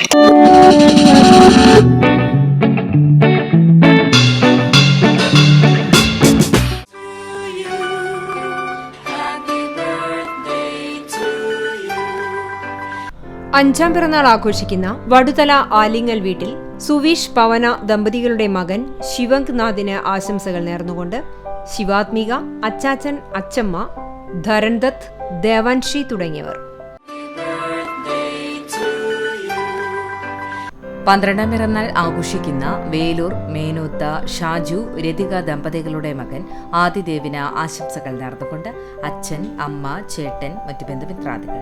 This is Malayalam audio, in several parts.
അഞ്ചാം പിറന്നാൾ ആഘോഷിക്കുന്ന വടുതല ആലിങ്ങൽ വീട്ടിൽ സുവീഷ് പവന ദമ്പതികളുടെ മകൻ ശിവങ്ക് നാഥിന് ആശംസകൾ നേർന്നുകൊണ്ട് ശിവാത്മിക, അച്ചാച്ചൻ, അച്ചമ്മ, ധരൺദത്ത്, ദേവാൻഷി തുടങ്ങിയവർ. 12ാം പിറന്നാൾ ആഘോഷിക്കുന്ന വേലൂർ മേനൂത്ത ഷാജു രതിക ദമ്പതികളുടെ മകൻ ആദിദേവിന് ആശംസകൾ നേർന്നുകൊണ്ട് അച്ഛൻ, അമ്മ, ചേട്ടൻ, മറ്റു ബന്ധുമിത്രാദികൾ.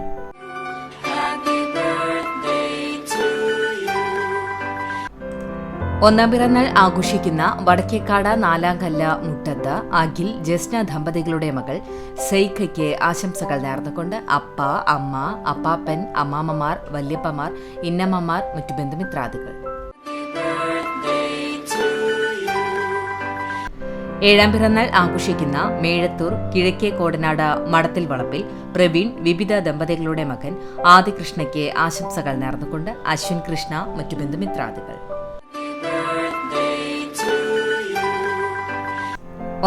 1ാം പിറന്നാൾ ആഘോഷിക്കുന്ന വടക്കേക്കാട് നാലാംകല്ല മുട്ടത്ത് അഖിൽ, ജസ്ന ദമ്പതികളുടെ മകൾ സൈഖയ്ക്ക് ആശംസകൾ നേർന്നുകൊണ്ട് അപ്പ, അമ്മ, അപ്പാപ്പൻ, അമ്മാമ്മമാർ, വല്യപ്പമാർ, ഇന്നമ്മമാർ, മറ്റു ബന്ധുമിത്രാദികൾ. 7ാം പിറന്നാൾ ആഘോഷിക്കുന്ന മേഴത്തൂർ കിഴക്കേ കോടനാട് മടത്തിൽ വളപ്പിൽ പ്രവീൺ, വിവിധ ദമ്പതികളുടെ മകൻ ആദികൃഷ്ണയ്ക്ക് ആശംസകൾ നേർന്നുകൊണ്ട് അശ്വിൻ കൃഷ്ണ, മറ്റു ബന്ധുമിത്രാദികൾ.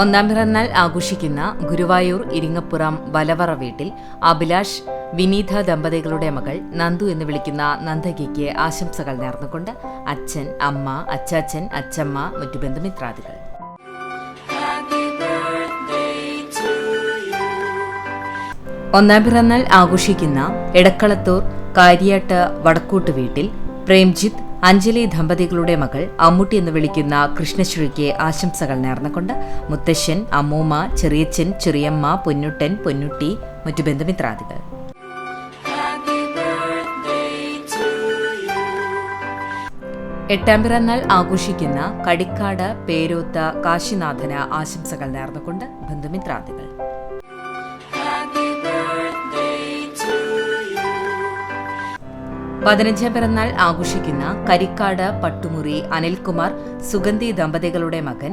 1ാം പിറന്നാൾ ആഘോഷിക്കുന്ന ഗുരുവായൂർ ഇരിങ്ങപ്പുറം വലവറ വീട്ടിൽ അഭിലാഷ്, വിനീത ദമ്പതികളുടെ മകൾ നന്ദു എന്ന് വിളിക്കുന്ന നന്ദകിക്ക് ആശംസകൾ നേർന്നുകൊണ്ട് അച്ഛൻ, അമ്മ, അച്ചാച്ചൻ, അച്ചമ്മ, മറ്റു ബന്ധുമിത്രാദികൾ. 1ാം പിറന്നാൾ ആഘോഷിക്കുന്ന എടക്കളത്തൂർ കാര്യാട്ട് വടക്കൂട്ട് വീട്ടിൽ പ്രേംജിത്ത്, അഞ്ജലി ദമ്പതികളുടെ മകൾ അമ്മുട്ടി എന്ന് വിളിക്കുന്ന കൃഷ്ണശ്രീക്ക് ആശംസകൾ നേർന്നുകൊണ്ട് മുത്തശ്ശൻ, അമ്മൂമ്മ, ചെറിയച്ഛൻ, ചെറിയമ്മ, പൊന്നുട്ടൻ, പൊന്നുട്ടി, മറ്റു ബന്ധുമിത്രാദികൾ. 8ാം പിറന്നാൾ ആഘോഷിക്കുന്ന കടിക്കാട് പേരൂത്ത കാശിനാഥന് ആശംസകൾ നേർന്നുകൊണ്ട് ബന്ധുമിത്രാദികൾ. 15ാം പിറന്നാൾ ആഘോഷിക്കുന്ന കരിക്കാട് പട്ടുമുറി അനിൽകുമാർ, സുഗന്ധി ദമ്പതികളുടെ മകൻ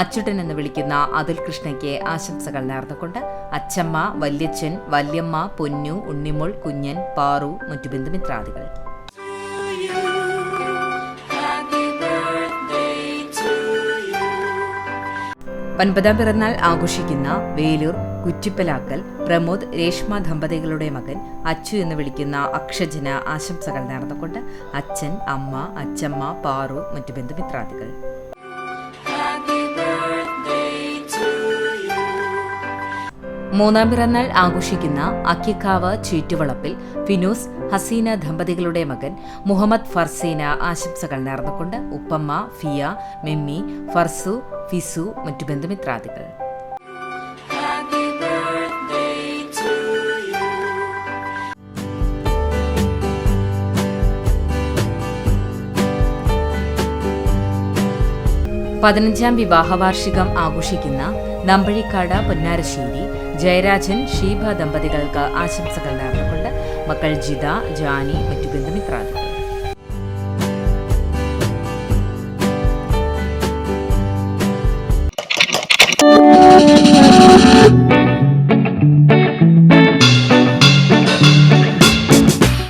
അച്ചുട്ടൻ എന്ന് വിളിക്കുന്ന അതുൽ കൃഷ്ണയ്ക്ക് ആശംസകൾ നേർന്നുകൊണ്ട് അച്ചമ്മ, വല്യച്ഛൻ, വല്യമ്മ, പൊന്നു, ഉണ്ണിമോൾ, കുഞ്ഞൻ, പാറു, മറ്റു ബന്ധുമിത്രാദികൾ. 9ാം പിറന്നാൾ ആഘോഷിക്കുന്ന വേലൂർ കുറ്റിപ്പലാക്കൽ പ്രമോദ്, രേഷ്മ ദമ്പതികളുടെ മകൻ അച്ചു എന്ന് വിളിക്കുന്ന അക്ഷജന് ആശംസകൾ നേർന്നുകൊണ്ട് അച്ഛൻ, അമ്മ, അച്ചമ്മ, പാറു, മറ്റു ബന്ധുമിത്രാദികൾ. 3ാം പിറന്നാൾ ആഘോഷിക്കുന്ന അക്കിക്കാവ് ചീറ്റുവളപ്പിൽ ഫിനൂസ്, ഹസീന ദമ്പതികളുടെ മകൻ മുഹമ്മദ് ഫർസീന് ആശംസകൾ നേർന്നുകൊണ്ട് ഉപ്പമ്മ, ഫിയ, മെമ്മി, ഫർസു, ഫിസു, മറ്റു ബന്ധുമിത്രാദികൾ. 15ാം വിവാഹവാർഷികം ആഘോഷിക്കുന്ന നമ്പഴിക്കാട് പൊന്നാരശ്ശേരി ജയരാജൻ, ഷീബ ദമ്പതികൾക്ക് ആശംസകൾ നേർന്നുകൊണ്ട് മക്കൾ ജിത, ജാനി, മറ്റു ബന്ധുമിത്രാദികൾ.